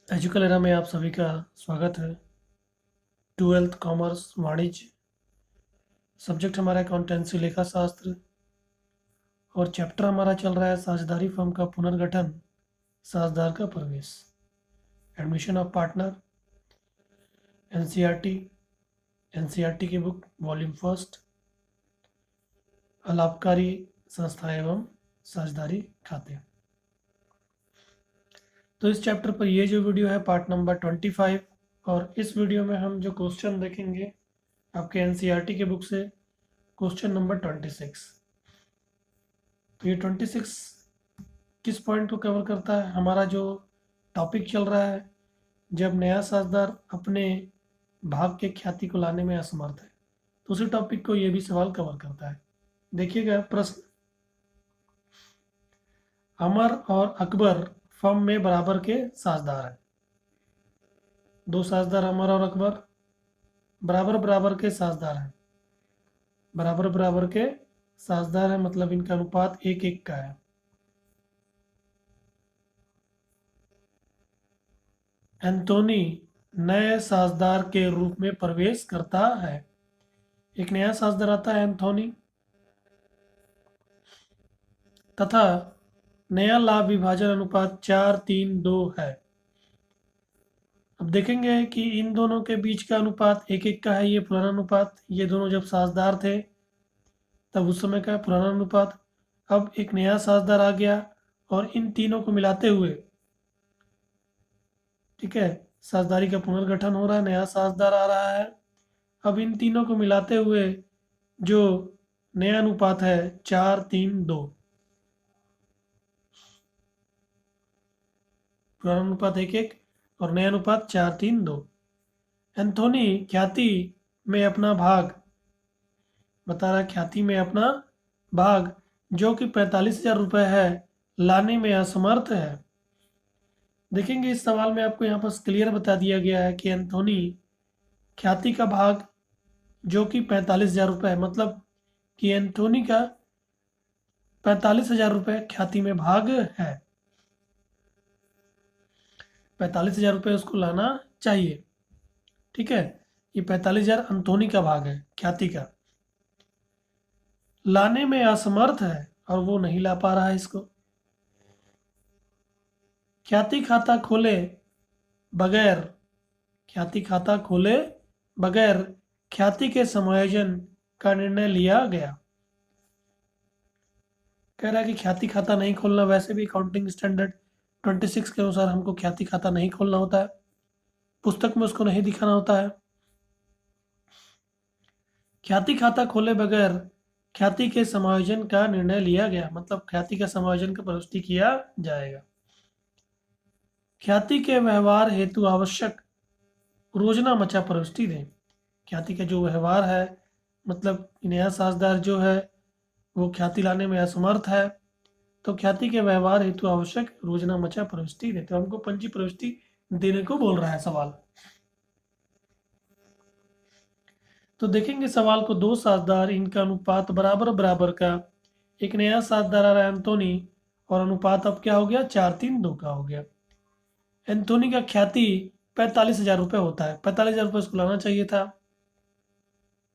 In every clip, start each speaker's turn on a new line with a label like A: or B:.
A: एजुकल era में आप सभी का स्वागत है। ट्वेल्थ कॉमर्स वाणिज्य सब्जेक्ट हमारा अकाउंटेंसी लेखा शास्त्र और चैप्टर हमारा चल रहा है साझेदारी फर्म का पुनर्गठन, साझेदार का प्रवेश, admission of partner, NCERT NCERT की बुक वॉल्यूम फर्स्ट, अलाभकारी संस्था एवं साझेदारी खाते। तो इस चैप्टर पर ये जो वीडियो है पार्ट नंबर 25 और इस वीडियो में हम जो क्वेश्चन देखेंगे आपके एनसीईआरटी के बुक से क्वेश्चन नंबर 26। तो ये 26 किस पॉइंट को कवर करता है? हमारा जो टॉपिक चल रहा है, जब नया साझेदार अपने भाग के ख्याति को लाने में असमर्थ है, तो उसी टॉपिक को ये भी सवाल कवर करता है। देखिएगा प्रश्न, अमर और अकबर फर्म में बराबर के साझेदार हैं। दो साझेदार अमर और अकबर बराबर बराबर के साझेदार हैं। बराबर बराबर के साझेदार हैं मतलब इनका अनुपात 1:1 का है। एंथोनी नए साझेदार के रूप में प्रवेश करता है। एक नया साझेदार आता है एंथोनी, तथा नया लाभ विभाजन अनुपात 4:3:2 है। अब देखेंगे कि इन दोनों के बीच का अनुपात 1:1 का है। ये पुराना अनुपात, ये दोनों जब साझेदार थे तब उस समय का पुराना अनुपात। अब एक नया साझेदार आ गया और इन तीनों को मिलाते हुए, ठीक है, साझेदारी का पुनर्गठन हो रहा है, नया साझेदार आ रहा है। अब इन तीनों को मिलाते हुए जो नया अनुपात है 4:3:2, पुराना अनुपात 1:1 और नया अनुपात 4:3:2। एंथोनी ख्याति में अपना भाग बता रहा है, ख्याति में अपना भाग जो कि 45,000 रुपये है लाने में असमर्थ है। देखेंगे इस सवाल में आपको यहाँ पर क्लियर बता दिया गया है कि एंथोनी ख्याति का भाग जो कि 45,000 रुपये है, मतलब कि एंथोनी का 45,000 रुपये ख्याति में भाग है। 45,000 रुपये उसको लाना चाहिए, ठीक है। ये 45,000 एंथोनी का भाग है ख्याति का, लाने में असमर्थ है और वो नहीं ला पा रहा है इसको। ख्याति खाता खोले बगैर ख्याति खाता खोले बगैर ख्याति के समायोजन का निर्णय लिया गया। कह रहा है कि ख्याति खाता नहीं खोलना, वैसे भी अकाउंटिंग स्टैंडर्ड 26 के अनुसार हमको ख्याति खाता नहीं खोलना होता है, पुस्तक में उसको नहीं दिखाना होता है। ख्याति खाता खोले बगैर ख्याति के समायोजन का निर्णय लिया गया, मतलब ख्याति का समायोजन का प्रविष्टि किया जाएगा। ख्याति के व्यवहार हेतु आवश्यक रोजना मचा प्रविष्टि दें। ख्याति का जो व्यवहार है, मतलब नया साझेदार जो है वो ख्याति लाने में असमर्थ है, तो ख्याति के व्यवहार हेतु आवश्यक रोजना मचा प्रविष्टि दें। तो हमको पंजी प्रविष्टि देने को बोल रहा है सवाल। तो देखेंगे सवाल को, दो साझेदार, इनका अनुपात बराबर बराबर का। एक नया साझेदार आ रहा है एंथोनी और अनुपात अब क्या हो गया, 4:3:2 का हो गया। एंथोनी का ख्याति 45,000 रुपये होता है, 45,000 रुपये उसको लाना चाहिए था,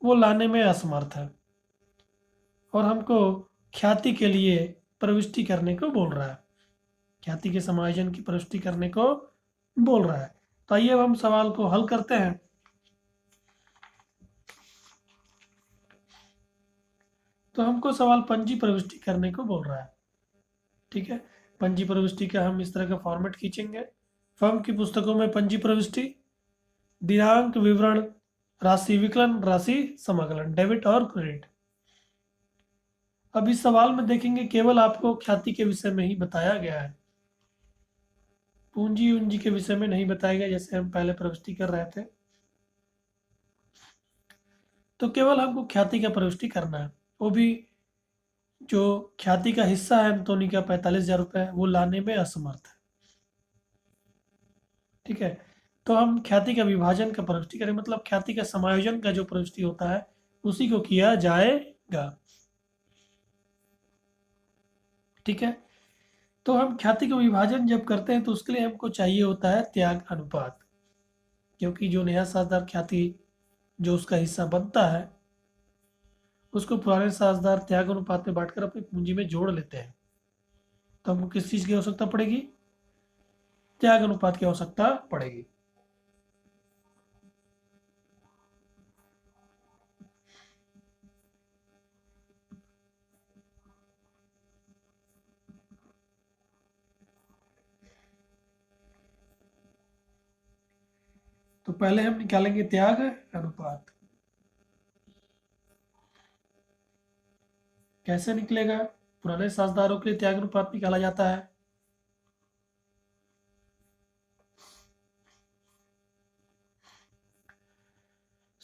A: वो लाने में असमर्थ है और हमको ख्याति के लिए प्रविष्टि करने को बोल रहा है, ख्याति के समायोजन की प्रविष्टि करने को बोल रहा है। तो आइए अब हम सवाल को हल करते हैं। तो हमको सवाल पंजी प्रविष्टि करने को बोल रहा है, ठीक है। पंजी प्रविष्टि का हम इस तरह का फॉर्मेट खींचेंगे। फर्म की पुस्तकों में पंजी प्रविष्टि, दिनांक, विवरण, राशि विकलन, राशि समाकलन, डेबिट और क्रेडिट। अब इस सवाल में देखेंगे केवल आपको ख्याति के विषय में ही बताया गया है, पूंजी उंजी के विषय में नहीं बताया गया जैसे हम पहले प्रविष्टि कर रहे थे। तो केवल हमको ख्याति का प्रविष्टि करना है, वो भी जो ख्याति का हिस्सा है एंथोनी का 45,000 रुपये, वो लाने में असमर्थ है, ठीक है। तो हम ख्याति का विभाजन का प्रविष्टि करें, मतलब ख्याति का समायोजन का जो प्रविष्टि होता है उसी को किया जाएगा, ठीक है। तो हम ख्याति का विभाजन जब करते हैं तो उसके लिए हमको चाहिए होता है त्याग अनुपात, क्योंकि जो नया साझेदार ख्याति जो उसका हिस्सा बनता है उसको पुराने साझेदार त्याग अनुपात में बांटकर अपनी पूंजी में जोड़ लेते हैं। तो हमको किस चीज की आवश्यकता पड़ेगी? त्याग अनुपात की आवश्यकता पड़ेगी। तो पहले हम निकालेंगे त्याग अनुपात। कैसे निकलेगा? पुराने साझेदारों के लिए त्याग अनुपात निकाला जाता है।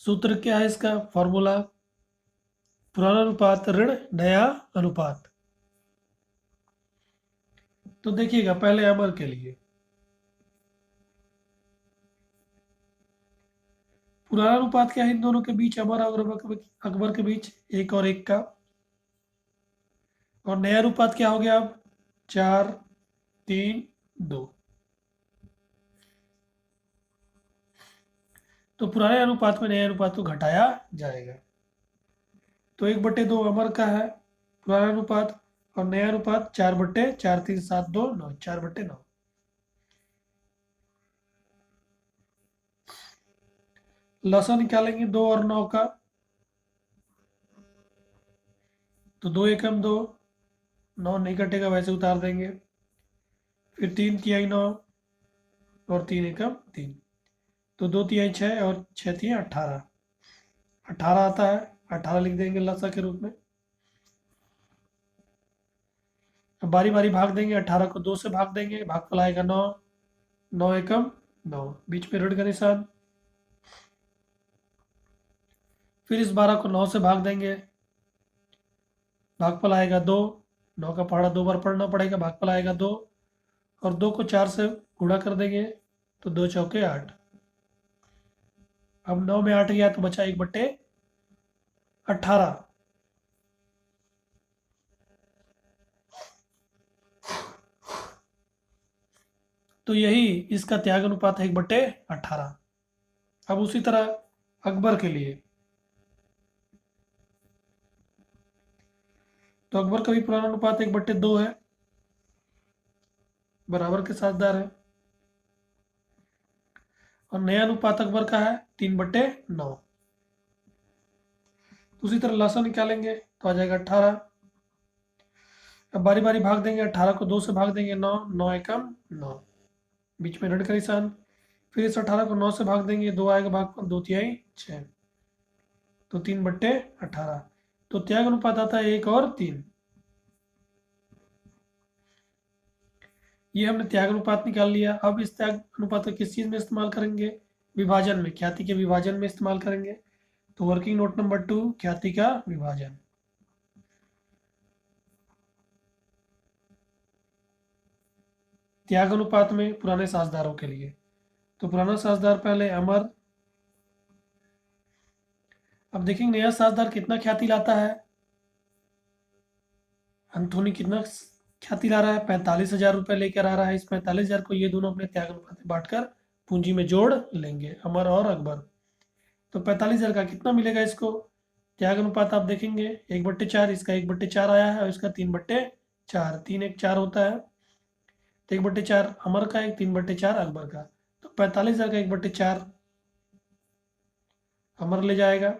A: सूत्र क्या है इसका? फॉर्मूला पुराना अनुपात ऋण नया अनुपात। तो देखिएगा पहले अमर के लिए पुराना अनुपात क्या है इन दोनों के बीच, अमर और अकबर के बीच 1 और 1 का। और नया अनुपात क्या हो गया अब? 4 3 2। तो पुराने अनुपात में नए अनुपात को घटाया जाएगा। तो 1/2 अमर का है पुराना अनुपात, और नया अनुपात 4/4 3 7 2 9 4/9। लसा निकालेंगे 2 और 9 का। तो 2 एकम 2, 9 नहीं कटेगा वैसे उतार देंगे। फिर 3 तिहाई 9 और 3 एकम 3। तो 2 तिहाई 6 और 6 तिहाई 18। 18 आता है, 18 लिख देंगे लसा के रूप में। अब बारी बारी भाग देंगे, 18 को 2 से भाग देंगे, भागफल आएगा 9। 9 एकम 9, बीच में ऋण का निशान। फिर इस 12 को 9 से भाग देंगे, भागफल आएगा 2। 9 का पहाड़ा 2 बार पढ़ना पड़ेगा, भागफल आएगा 2। और 2 को 4 से गुणा कर देंगे, तो 2 चौके 8। अब 9 में 8 गया तो बचा 1/18। तो यही इसका त्याग अनुपात है 1/18। अब उसी तरह अकबर के लिए, तो अकबर का भी पुराना अनुपात 1/2 है, बराबर के साझेदार है। और नया अनुपात अकबर का है 3/9। उसी तरह लसा निकालेंगे तो आ जाएगा 18। अब बारी बारी भाग देंगे, 18 को 2 से भाग देंगे, 9। 9 एकम 9, बीच में ऋण का निशान। फिर इस 18 को 9 से भाग देंगे, 2 आएगा भाग, 2 तिहाई 6। तो 3/18। तो त्याग अनुपात आता है 1 और 3। ये हमने त्याग अनुपात निकाल लिया। अब इस त्याग अनुपात को किस चीज में इस्तेमाल करेंगे? विभाजन में, ख्याति के विभाजन में इस्तेमाल करेंगे। तो वर्किंग नोट नंबर 2, ख्याति का विभाजन। त्याग अनुपात में पुराने साझेदारों के लिए, तो पुराना साझेदार पहले अमर। अब देखेंगे नया साझेदार कितना ख्याति लाता है। अंथोनी कितना ख्याति ला रहा है? 45,000 रुपये लेकर आ रहा है। इस 45,000 को ये दोनों अपने त्याग अनुपात में बांटकर पूंजी में जोड़ लेंगे, अमर और अकबर। तो 45,000 का कितना मिलेगा इसको? त्याग अनुपात आप देखेंगे 1/4, इसका 1/4 आया है और इसका 3/4। 3 1 4 होता है। तो 1/4 अमर का, 3/4 अकबर का। तो 45,000 का 1/4 अमर ले जाएगा।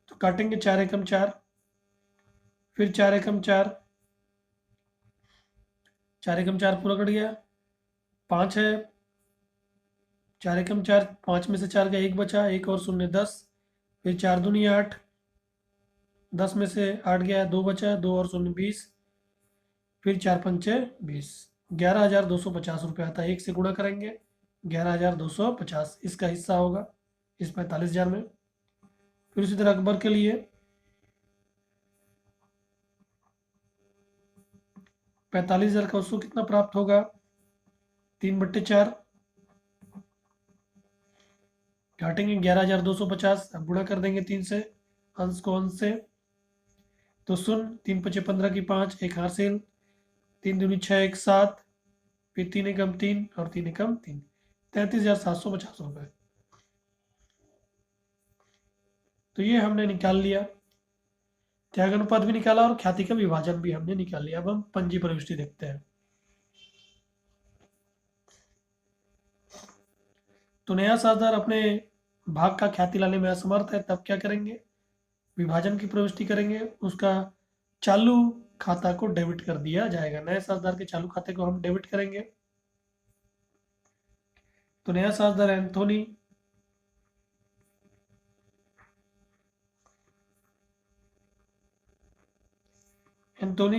A: तो काटेंगे 4 एकम 4, फिर 4 एकम 4, 4 एकम 4 पूरा कट गया। 5 है, 4 एकम 4, 5 में से 4 का 1 बचा, 1 और 0 10। फिर 4 दूनी 8, 10 में से 8 गया, 2 बचा, 2 और 0 20। फिर 4 पंचे 20। 11,250 रुपये आता है। 1 से गुणा करेंगे, 11,250 इसका हिस्सा होगा इस 45,000 में। फिर उसी तरह अकबर के लिए 45,000 का उसको कितना प्राप्त होगा? 3/4। काटेंगे 11,250, अब गुणा कर देंगे 3 से, अंश को अंश से। तो 0 3 5 15 की 5, एक हासिल। 3 दूनी 6 1 7, फिर 3 एकम 3 और 3 एकम 3, 33,750 रुपये। तो ये हमने निकाल लिया, त्याग अनुपात भी निकाला और ख्याति का विभाजन भी हमने निकाल लिया। अब हम पंजी प्रविष्टि देखते हैं। तो नया साझेदार अपने भाग का ख्याति लाने में असमर्थ है, तब क्या करेंगे? विभाजन की प्रविष्टि करेंगे, उसका चालू खाता को डेबिट कर दिया जाएगा। नए साझेदार के चालू खाते को हम डेबिट करेंगे। तो नया साझेदार एंथोनी,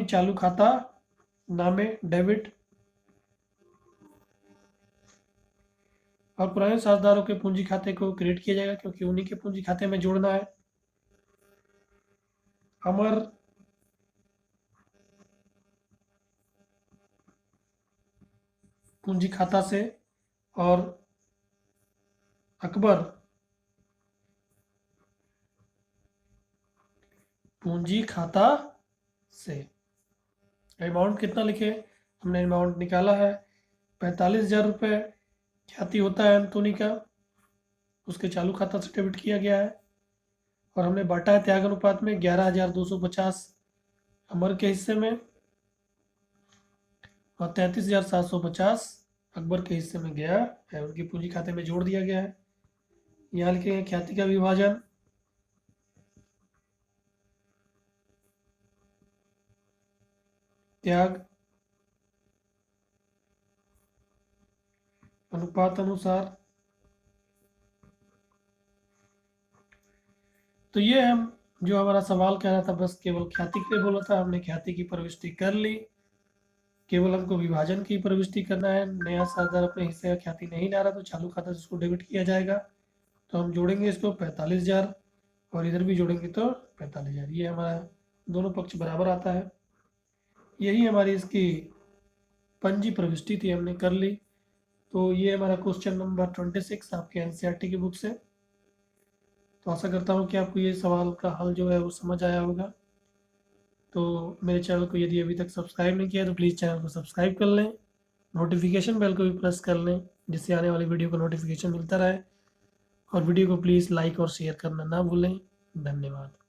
A: चालू खाता नामे डेबिट, और पुराने साझेदारों के पूंजी खाते को क्रेडिट किया जाएगा क्योंकि उन्हीं के पूंजी खाते में जोड़ना है। अमर पूंजी खाता से और अकबर पूंजी खाता से। अमाउंट कितना लिखे? हमने अमाउंट निकाला है 45,000 रुपये ख्याति होता है एंथोनी का, उसके चालू खाता से डेबिट किया गया है। और हमने बांटा है त्याग अनुपात में 11,250 अमर के हिस्से में और 33,750 अकबर के हिस्से में गया है, उनकी पूंजी खाते में जोड़ दिया गया है। यहाँ लिखेंगे ख्याति का विभाजन, त्याग अनुपात अनुसार। तो ये हम जो हमारा सवाल कह रहा था बस केवल ख्याति के लिए बोला था, हमने ख्याति की प्रविष्टि कर ली। केवल हमको विभाजन की प्रविष्टि करना है। नया साझेदार अपने हिस्से का ख्याति नहीं ला रहा तो चालू खाता से उसको डेबिट किया जाएगा। तो हम जोड़ेंगे इसको 45,000 और इधर भी जोड़ेंगे तो 45,000। ये हमारा दोनों पक्ष बराबर आता है। यही हमारी इसकी पंजी प्रविष्टि थी, हमने कर ली। तो ये हमारा क्वेश्चन नंबर 26 आपके एनसीईआरटी की बुक से। तो आशा करता हूँ कि आपको ये सवाल का हल जो है वो समझ आया होगा। तो मेरे चैनल को यदि अभी तक सब्सक्राइब नहीं किया तो प्लीज़ चैनल को सब्सक्राइब कर लें, नोटिफिकेशन बेल को भी प्रेस कर लें जिससे आने वाली वीडियो का नोटिफिकेशन मिलता रहे। और वीडियो को प्लीज़ लाइक और शेयर करना ना भूलें। धन्यवाद।